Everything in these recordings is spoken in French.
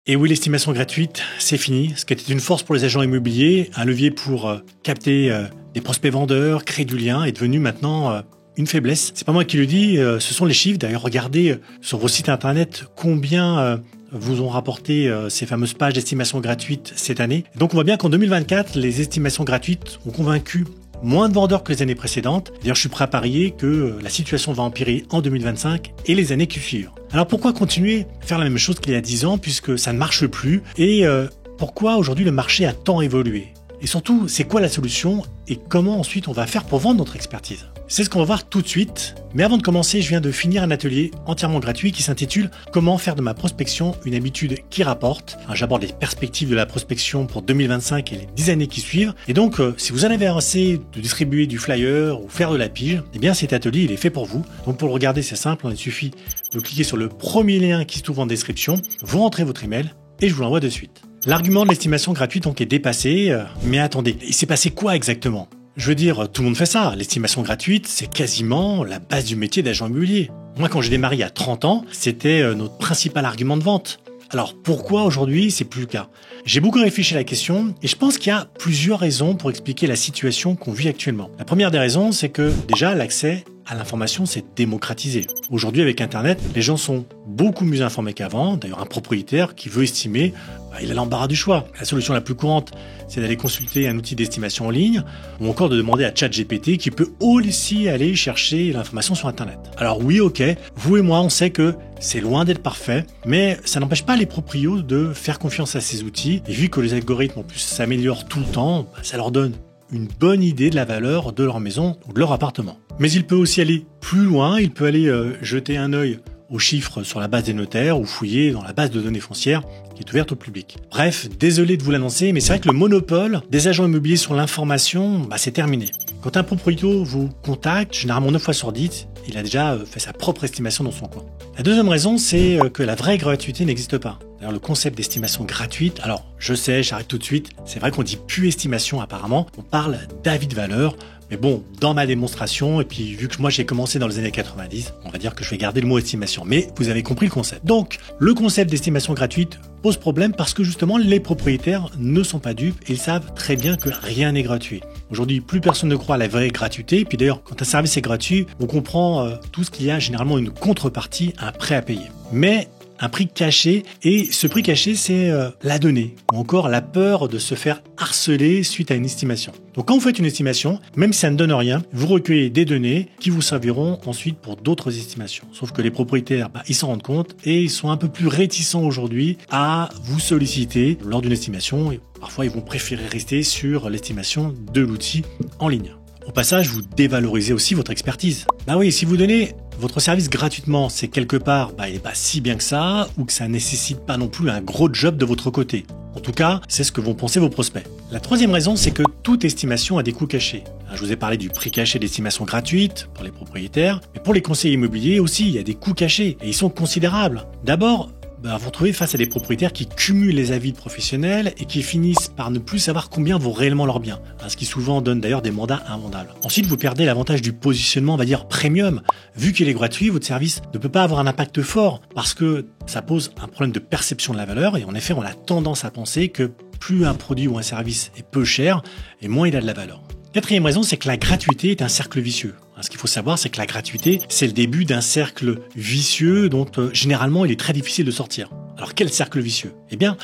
Et oui, l'estimation gratuite, c'est fini. Ce qui était une force pour les agents immobiliers, un levier pour capter des prospects vendeurs, créer du lien, est devenu maintenant une faiblesse. C'est pas moi qui le dis, ce sont les chiffres. D'ailleurs, regardez sur vos sites internet combien vous ont rapporté ces fameuses pages d'estimation gratuite cette année. Et donc on voit bien qu'en 2024, les estimations gratuites ont convaincu moins de vendeurs que les années précédentes. D'ailleurs, je suis prêt à parier que la situation va empirer en 2025 et les années qui suivent. Alors pourquoi continuer à faire la même chose qu'il y a 10 ans puisque ça ne marche plus? Et pourquoi aujourd'hui le marché a tant évolué? Et surtout, c'est quoi la solution et comment ensuite on va faire pour vendre notre expertise? C'est ce qu'on va voir tout de suite. Mais avant de commencer, je viens de finir un atelier entièrement gratuit qui s'intitule « Comment faire de ma prospection une habitude qui rapporte ». J'aborde les perspectives de la prospection pour 2025 et les 10 années qui suivent. Et donc, si vous en avez assez de distribuer du flyer ou faire de la pige, eh bien cet atelier, il est fait pour vous. Donc pour le regarder, c'est simple, il suffit de cliquer sur le premier lien qui se trouve en description, vous rentrez votre email et je vous l'envoie de suite. L'argument de l'estimation gratuite donc est dépassé, mais attendez, il s'est passé quoi exactement? Je veux dire, tout le monde fait ça. L'estimation gratuite, c'est quasiment la base du métier d'agent immobilier. Moi, quand j'ai démarré il y a 30 ans, c'était notre principal argument de vente. Alors, pourquoi aujourd'hui, c'est plus le cas? J'ai beaucoup réfléchi à la question et je pense qu'il y a plusieurs raisons pour expliquer la situation qu'on vit actuellement. La première des raisons, c'est que déjà, l'accès à l'information s'est démocratisé. Aujourd'hui, avec Internet, les gens sont beaucoup mieux informés qu'avant. D'ailleurs, un propriétaire qui veut estimer, il a l'embarras du choix. La solution la plus courante, c'est d'aller consulter un outil d'estimation en ligne ou encore de demander à ChatGPT qui peut aussi aller chercher l'information sur Internet. Alors oui, ok, vous et moi, on sait que c'est loin d'être parfait, mais ça n'empêche pas les proprios de faire confiance à ces outils. Et vu que les algorithmes en plus s'améliorent tout le temps, ça leur donne une bonne idée de la valeur de leur maison ou de leur appartement. Mais il peut aussi aller plus loin, il peut aller jeter un œil aux chiffres sur la base des notaires ou fouiller dans la base de données foncières qui est ouverte au public. Bref, désolé de vous l'annoncer, mais c'est vrai que le monopole des agents immobiliers sur l'information, c'est terminé. Quand un propriétaire vous contacte, généralement 9 fois sur 10, il a déjà fait sa propre estimation dans son coin. La deuxième raison, c'est que la vraie gratuité n'existe pas. D'ailleurs, le concept d'estimation gratuite, alors je sais, j'arrête tout de suite, c'est vrai qu'on dit plus estimation apparemment, on parle d'avis de valeur, mais bon, dans ma démonstration, et puis vu que moi j'ai commencé dans les années 90, on va dire que je vais garder le mot estimation, mais vous avez compris le concept. Donc, le concept d'estimation gratuite pose problème parce que justement, les propriétaires ne sont pas dupes et ils savent très bien que rien n'est gratuit. Aujourd'hui, plus personne ne croit à la vraie gratuité, et puis d'ailleurs, quand un service est gratuit, on comprend tout ce qu'il y a généralement une contrepartie, un prêt à payer. Mais un prix caché, et ce prix caché, c'est la donnée, ou encore la peur de se faire harceler suite à une estimation. Donc quand vous faites une estimation, même si ça ne donne rien, vous recueillez des données qui vous serviront ensuite pour d'autres estimations. Sauf que les propriétaires, ils s'en rendent compte et ils sont un peu plus réticents aujourd'hui à vous solliciter lors d'une estimation. Et parfois, ils vont préférer rester sur l'estimation de l'outil en ligne. Au passage, vous dévalorisez aussi votre expertise. Oui, si vous donnez votre service gratuitement, c'est quelque part, il n'est pas si bien que ça, ou que ça nécessite pas non plus un gros job de votre côté. En tout cas, c'est ce que vont penser vos prospects. La troisième raison, c'est que toute estimation a des coûts cachés. Je vous ai parlé du prix caché d'estimation gratuite pour les propriétaires, mais pour les conseillers immobiliers aussi, il y a des coûts cachés, et ils sont considérables. D'abord, vous vous retrouvez face à des propriétaires qui cumulent les avis de professionnels et qui finissent par ne plus savoir combien vaut réellement leur bien, ce qui souvent donne d'ailleurs des mandats invendables. Ensuite, vous perdez l'avantage du positionnement, on va dire premium. Vu qu'il est gratuit, votre service ne peut pas avoir un impact fort parce que ça pose un problème de perception de la valeur et en effet, on a tendance à penser que plus un produit ou un service est peu cher et moins il a de la valeur. Quatrième raison, c'est que la gratuité est un cercle vicieux. Ce qu'il faut savoir, c'est que la gratuité, c'est le début d'un cercle vicieux dont généralement il est très difficile de sortir. Alors quel cercle vicieux?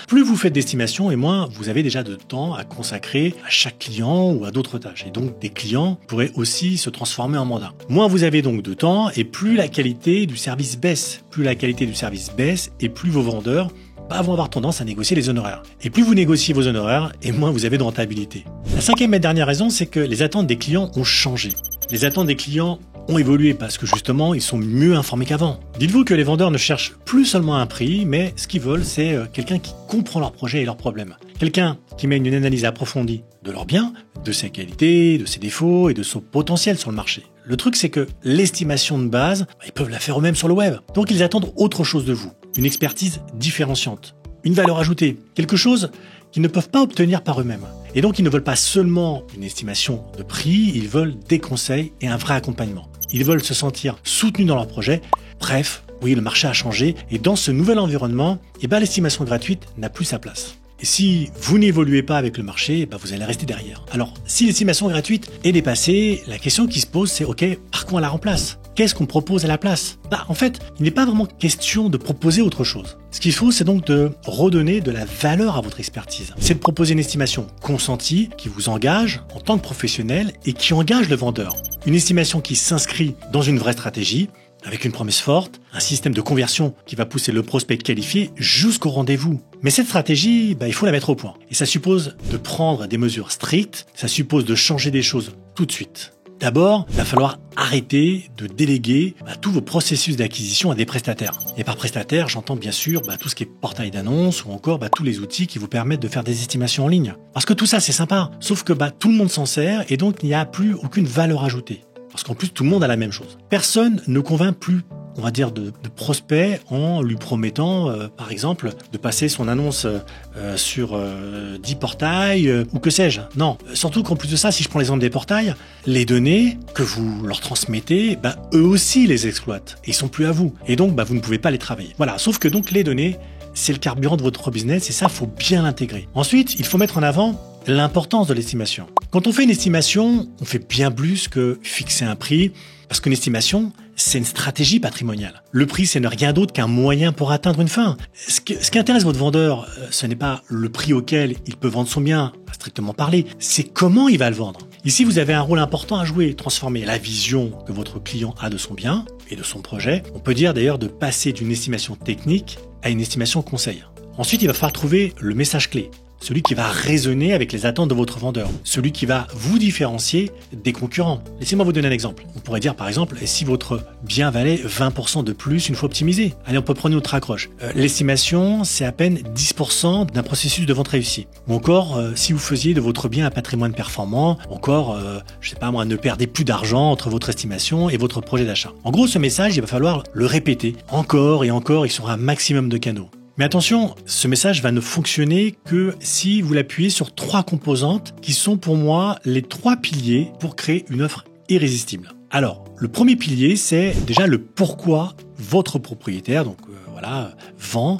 Plus vous faites d'estimation et moins vous avez déjà de temps à consacrer à chaque client ou à d'autres tâches. Et donc des clients pourraient aussi se transformer en mandats. Moins vous avez donc de temps et plus la qualité du service baisse. Plus la qualité du service baisse et plus vos vendeurs vont avoir tendance à négocier les honoraires. Et plus vous négociez vos honoraires, et moins vous avez de rentabilité. La cinquième et dernière raison, c'est que les attentes des clients ont changé. Les attentes des clients ont évolué parce que justement, ils sont mieux informés qu'avant. Dites-vous que les vendeurs ne cherchent plus seulement un prix, mais ce qu'ils veulent, c'est quelqu'un qui comprend leur projet et leurs problèmes. Quelqu'un qui mène une analyse approfondie de leurs biens, de ses qualités, de ses défauts et de son potentiel sur le marché. Le truc, c'est que l'estimation de base, ils peuvent la faire eux-mêmes sur le web. Donc, ils attendent autre chose de vous. Une expertise différenciante, une valeur ajoutée, quelque chose qu'ils ne peuvent pas obtenir par eux-mêmes. Et donc, ils ne veulent pas seulement une estimation de prix, ils veulent des conseils et un vrai accompagnement. Ils veulent se sentir soutenus dans leur projet. Bref, Oui, le marché a changé et dans ce nouvel environnement, l'estimation gratuite n'a plus sa place. Et si vous n'évoluez pas avec le marché, vous allez rester derrière. Alors, si l'estimation gratuite est dépassée, la question qui se pose, c'est OK, par quoi on la remplace? Qu'est-ce qu'on propose à la place? En fait, il n'est pas vraiment question de proposer autre chose. Ce qu'il faut, c'est donc de redonner de la valeur à votre expertise. C'est de proposer une estimation consentie, qui vous engage en tant que professionnel et qui engage le vendeur. Une estimation qui s'inscrit dans une vraie stratégie, avec une promesse forte, un système de conversion qui va pousser le prospect qualifié jusqu'au rendez-vous. Mais cette stratégie, il faut la mettre au point. Et ça suppose de prendre des mesures strictes, ça suppose de changer des choses tout de suite. D'abord, il va falloir arrêter de déléguer tous vos processus d'acquisition à des prestataires. Et par prestataire, j'entends bien sûr tout ce qui est portail d'annonces ou encore tous les outils qui vous permettent de faire des estimations en ligne. Parce que tout ça, c'est sympa, sauf que tout le monde s'en sert et donc il n'y a plus aucune valeur ajoutée. Parce qu'en plus, tout le monde a la même chose. Personne ne convainc plus, on va dire, de prospect en lui promettant, par exemple, de passer son annonce sur 10 portails ou que sais-je. Non, surtout qu'en plus de ça, si je prends l'exemple des portails, les données que vous leur transmettez, eux aussi les exploitent. Et ils sont plus à vous. Et donc, vous ne pouvez pas les travailler. Voilà, sauf que donc les données, c'est le carburant de votre business et ça, faut bien l'intégrer. Ensuite, il faut mettre en avant l'importance de l'estimation. Quand on fait une estimation, on fait bien plus que fixer un prix, parce qu'une estimation, c'est une stratégie patrimoniale. Le prix, c'est rien d'autre qu'un moyen pour atteindre une fin. Ce qui intéresse votre vendeur, ce n'est pas le prix auquel il peut vendre son bien, à strictement parler, c'est comment il va le vendre. Ici, vous avez un rôle important à jouer, transformer la vision que votre client a de son bien et de son projet. On peut dire d'ailleurs de passer d'une estimation technique à une estimation conseil. Ensuite, il va falloir trouver le message clé. Celui qui va résonner avec les attentes de votre vendeur, celui qui va vous différencier des concurrents. Laissez-moi vous donner un exemple. On pourrait dire par exemple, si votre bien valait 20% de plus une fois optimisé. Allez, on peut prendre notre accroche. L'estimation, c'est à peine 10% d'un processus de vente réussi. Ou encore, si vous faisiez de votre bien un patrimoine performant, encore, ne perdez plus d'argent entre votre estimation et votre projet d'achat. En gros, ce message, il va falloir le répéter encore et encore et sur un maximum de canaux. Mais attention, ce message va ne fonctionner que si vous l'appuyez sur 3 composantes qui sont pour moi les 3 piliers pour créer une offre irrésistible. Alors, le premier pilier, c'est déjà le pourquoi votre propriétaire, vend,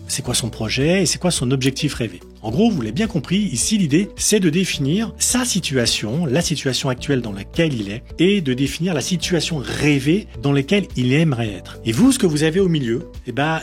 c'est quoi son projet et c'est quoi son objectif rêvé. En gros, vous l'avez bien compris, ici l'idée c'est de définir sa situation, la situation actuelle dans laquelle il est et de définir la situation rêvée dans laquelle il aimerait être. Et vous, ce que vous avez au milieu,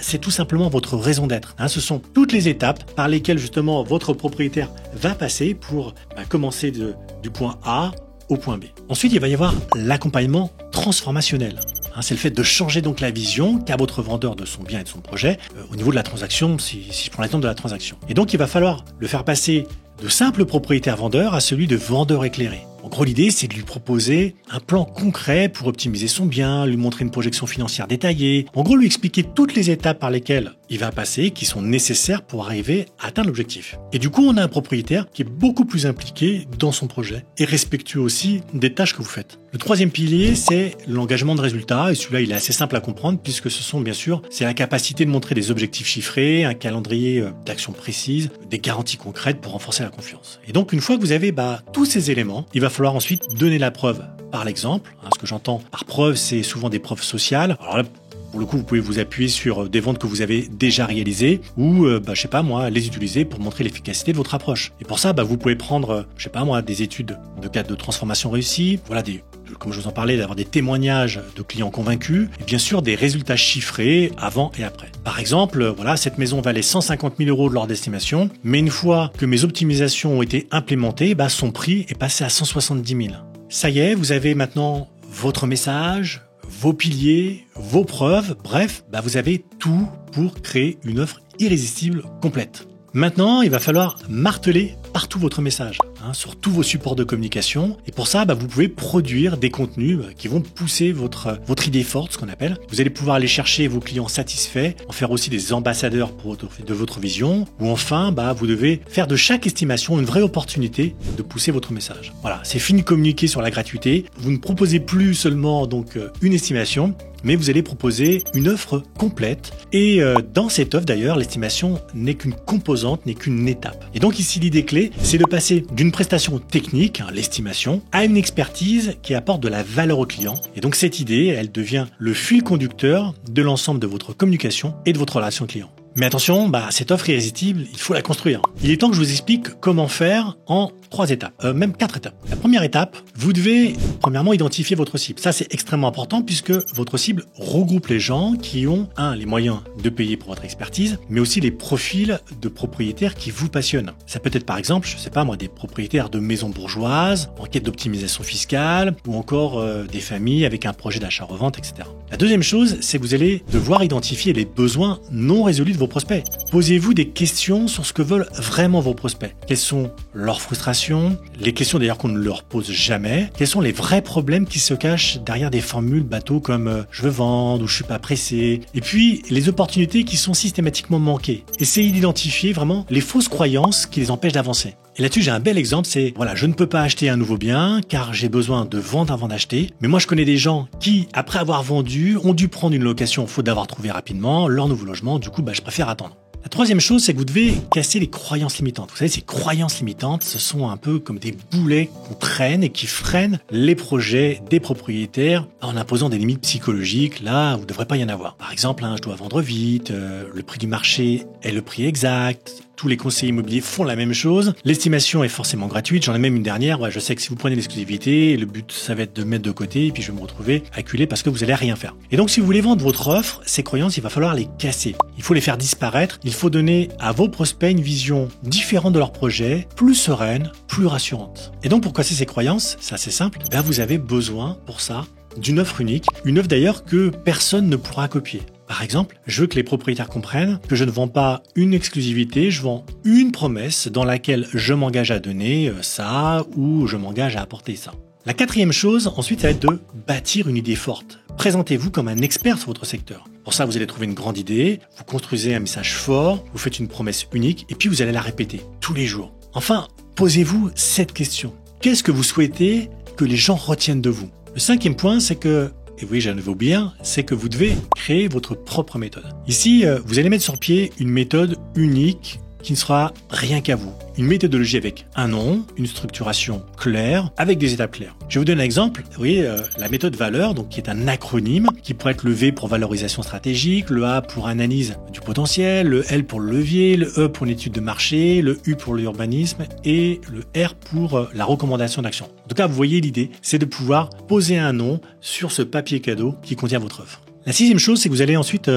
c'est tout simplement votre raison d'être. Ce sont toutes les étapes par lesquelles justement votre propriétaire va passer pour commencer du point A au point B. Ensuite, il va y avoir l'accompagnement transformationnel. C'est le fait de changer donc la vision qu'a votre vendeur de son bien et de son projet au niveau de la transaction, si je prends l'exemple de la transaction. Et donc, il va falloir le faire passer de simple propriétaire-vendeur à celui de vendeur éclairé. En gros, l'idée, c'est de lui proposer un plan concret pour optimiser son bien, lui montrer une projection financière détaillée, en gros, lui expliquer toutes les étapes par lesquelles il va passer, qui sont nécessaires pour arriver à atteindre l'objectif. Et du coup, on a un propriétaire qui est beaucoup plus impliqué dans son projet et respectueux aussi des tâches que vous faites. Le troisième pilier, c'est l'engagement de résultats, et celui-là, il est assez simple à comprendre puisque ce sont, bien sûr, c'est la capacité de montrer des objectifs chiffrés, un calendrier d'actions précises, des garanties concrètes pour renforcer la confiance. Et donc, une fois que vous avez tous ces éléments, il va falloir ensuite donner la preuve par l'exemple. Ce que j'entends par preuve, c'est souvent des preuves sociales. Alors là, pour le coup, vous pouvez vous appuyer sur des ventes que vous avez déjà réalisées ou, les utiliser pour montrer l'efficacité de votre approche. Et pour ça, vous pouvez prendre, des études de cas de transformation réussie, comme je vous en parlais, d'avoir des témoignages de clients convaincus et bien sûr des résultats chiffrés avant et après. Par exemple, cette maison valait 150 000 € lors d'estimation, mais une fois que mes optimisations ont été implémentées, son prix est passé à 170 000. Ça y est, vous avez maintenant votre message, vos piliers, vos preuves, bref, vous avez tout pour créer une offre irrésistible complète. Maintenant, il va falloir marteler partout votre message, sur tous vos supports de communication. Et pour ça, vous pouvez produire des contenus qui vont pousser votre idée forte, ce qu'on appelle. Vous allez pouvoir aller chercher vos clients satisfaits, en faire aussi des ambassadeurs de votre vision. Ou enfin, vous devez faire de chaque estimation une vraie opportunité de pousser votre message. Voilà, c'est fini de communiquer sur la gratuité. Vous ne proposez plus seulement une estimation, mais vous allez proposer une offre complète. Et dans cette offre d'ailleurs, l'estimation n'est qu'une composante, n'est qu'une étape. Et donc ici, l'idée clé, l'idée, c'est de passer d'une prestation technique, l'estimation, à une expertise qui apporte de la valeur au client. Et donc cette idée, elle devient le fil conducteur de l'ensemble de votre communication et de votre relation client. Mais attention, cette offre irrésistible, il faut la construire. Il est temps que je vous explique comment faire en 3 étapes, même 4 étapes. La première étape, vous devez premièrement identifier votre cible. Ça, c'est extrêmement important puisque votre cible regroupe les gens qui ont, les moyens de payer pour votre expertise, mais aussi les profils de propriétaires qui vous passionnent. Ça peut être par exemple, des propriétaires de maisons bourgeoises, en quête d'optimisation fiscale, ou encore des familles avec un projet d'achat-revente, etc. La deuxième chose, c'est que vous allez devoir identifier les besoins non résolus de vos prospects. Posez-vous des questions sur ce que veulent vraiment vos prospects. Quelles sont leurs frustrations, les questions d'ailleurs qu'on ne leur pose jamais, quels sont les vrais problèmes qui se cachent derrière des formules bateaux comme je veux vendre ou je suis pas pressé, et puis les opportunités qui sont systématiquement manquées. Essayez d'identifier vraiment les fausses croyances qui les empêchent d'avancer. Et là-dessus, j'ai un bel exemple, c'est je ne peux pas acheter un nouveau bien car j'ai besoin de vendre avant d'acheter. Mais moi, je connais des gens qui, après avoir vendu, ont dû prendre une location faute d'avoir trouvé rapidement leur nouveau logement. Du coup, je préfère attendre. La troisième chose, c'est que vous devez casser les croyances limitantes. Vous savez, ces croyances limitantes, ce sont un peu comme des boulets qu'on traîne et qui freinent les projets des propriétaires en imposant des limites psychologiques là où il ne devrait pas y en avoir. Par exemple, je dois vendre vite, le prix du marché est le prix exact. Tous les conseillers immobiliers font la même chose. L'estimation est forcément gratuite. J'en ai même une dernière. Je sais que si vous prenez l'exclusivité, le but, ça va être de mettre de côté et puis je vais me retrouver acculé parce que vous allez rien faire. Et donc, si vous voulez vendre votre offre, ces croyances, il va falloir les casser. Il faut les faire disparaître. Il faut donner à vos prospects une vision différente de leur projet, plus sereine, plus rassurante. Et donc, pour casser ces croyances, c'est assez simple. Vous avez besoin pour ça d'une offre unique. Une offre d'ailleurs que personne ne pourra copier. Par exemple, je veux que les propriétaires comprennent que je ne vends pas une exclusivité, je vends une promesse dans laquelle je m'engage à donner ça ou je m'engage à apporter ça. La quatrième chose, ensuite, ça va être de bâtir une idée forte. Présentez-vous comme un expert sur votre secteur. Pour ça, vous allez trouver une grande idée, vous construisez un message fort, vous faites une promesse unique et puis vous allez la répéter tous les jours. Enfin, posez-vous cette question. Qu'est-ce que vous souhaitez que les gens retiennent de vous? Le cinquième point, c'est que et oui, j'en avais oublié un, c'est que vous devez créer votre propre méthode. Ici, vous allez mettre sur pied une méthode unique qui ne sera rien qu'à vous. Une méthodologie avec un nom, une structuration claire, avec des étapes claires. Je vais vous donner un exemple. Vous voyez, la méthode valeur, donc qui est un acronyme, qui pourrait être le V pour valorisation stratégique, le A pour analyse du potentiel, le L pour le levier, le E pour l'étude de marché, le U pour l'urbanisme et le R pour la recommandation d'action. En tout cas, vous voyez l'idée, c'est de pouvoir poser un nom sur ce papier cadeau qui contient votre offre. La sixième chose, c'est que vous allez ensuite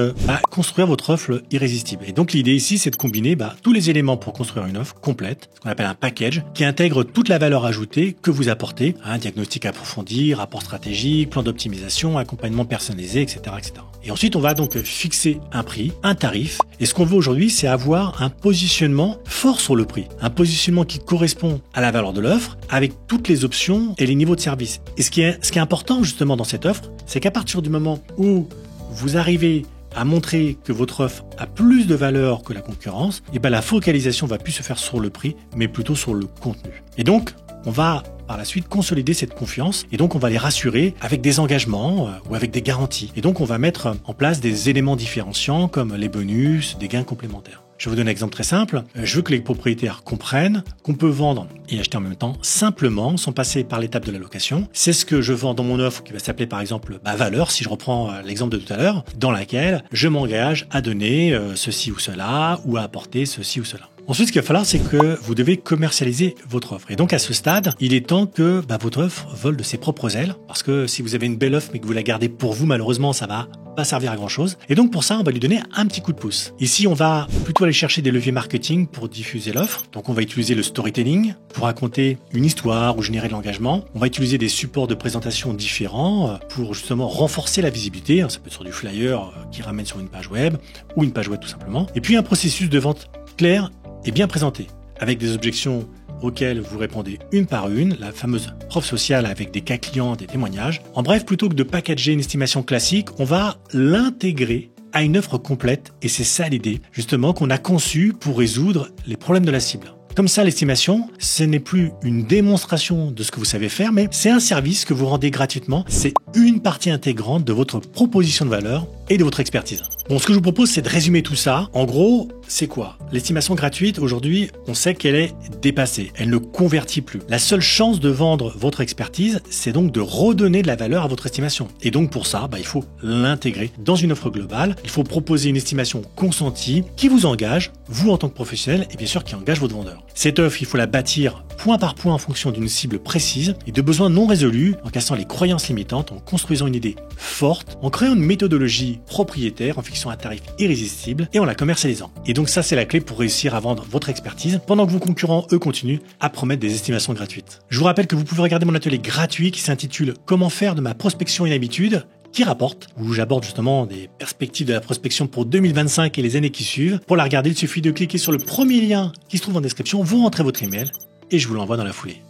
construire votre offre irrésistible. Et donc l'idée ici, c'est de combiner tous les éléments pour construire une offre complète, ce qu'on appelle un package, qui intègre toute la valeur ajoutée que vous apportez, diagnostic approfondi, rapport stratégique, plan d'optimisation, accompagnement personnalisé, etc., etc. Et ensuite, on va donc fixer un prix, un tarif. Et ce qu'on veut aujourd'hui, c'est avoir un positionnement fort sur le prix, un positionnement qui correspond à la valeur de l'offre, avec toutes les options et les niveaux de service. Et ce qui est important justement dans cette offre, c'est qu'à partir du moment où vous arrivez à montrer que votre offre a plus de valeur que la concurrence, la focalisation va plus se faire sur le prix, mais plutôt sur le contenu. Et donc, on va par la suite consolider cette confiance et donc on va les rassurer avec des engagements ou avec des garanties. Et donc, on va mettre en place des éléments différenciants comme les bonus, des gains complémentaires. Je vais vous donner un exemple très simple. Je veux que les propriétaires comprennent qu'on peut vendre et acheter en même temps simplement sans passer par l'étape de la location. C'est ce que je vends dans mon offre qui va s'appeler par exemple valeur, si je reprends l'exemple de tout à l'heure, dans laquelle je m'engage à donner ceci ou cela ou à apporter ceci ou cela. Ensuite, ce qu'il va falloir, c'est que vous devez commercialiser votre offre. Et donc, à ce stade, il est temps que votre offre vole de ses propres ailes. Parce que si vous avez une belle offre, mais que vous la gardez pour vous, malheureusement, ça va pas servir à grand chose. Et donc, pour ça, on va lui donner un petit coup de pouce. Ici, on va plutôt aller chercher des leviers marketing pour diffuser l'offre. Donc, on va utiliser le storytelling pour raconter une histoire ou générer de l'engagement. On va utiliser des supports de présentation différents pour justement renforcer la visibilité. Ça peut être sur du flyer qui ramène sur une page web ou une page web tout simplement. Et puis, un processus de vente clair et bien présenté, avec des objections auxquelles vous répondez une par une, la fameuse preuve sociale avec des cas clients, des témoignages. En bref, plutôt que de packager une estimation classique, on va l'intégrer à une offre complète et c'est ça l'idée, justement, qu'on a conçue pour résoudre les problèmes de la cible. Comme ça, l'estimation, ce n'est plus une démonstration de ce que vous savez faire, mais c'est un service que vous rendez gratuitement. C'est une partie intégrante de votre proposition de valeur et de votre expertise. Bon, ce que je vous propose, c'est de résumer tout ça. En gros, c'est quoi? L'estimation gratuite, aujourd'hui, on sait qu'elle est dépassée. Elle ne convertit plus. La seule chance de vendre votre expertise, c'est donc de redonner de la valeur à votre estimation. Et donc, pour ça, il faut l'intégrer dans une offre globale. Il faut proposer une estimation consentie qui vous engage, vous en tant que professionnel, et bien sûr qui engage votre vendeur. Cette offre, il faut la bâtir point par point en fonction d'une cible précise et de besoins non résolus, en cassant les croyances limitantes, en construisant une idée forte, en créant une méthodologie propriétaire, en fixant un tarif irrésistible et en la commercialisant. Et donc ça, c'est la clé pour réussir à vendre votre expertise, pendant que vos concurrents, eux, continuent à promettre des estimations gratuites. Je vous rappelle que vous pouvez regarder mon atelier gratuit qui s'intitule « Comment faire de ma prospection une habitude ?» qui rapporte, où j'aborde justement des perspectives de la prospection pour 2025 et les années qui suivent. Pour la regarder, il suffit de cliquer sur le premier lien qui se trouve en description, vous rentrez votre email et je vous l'envoie dans la foulée.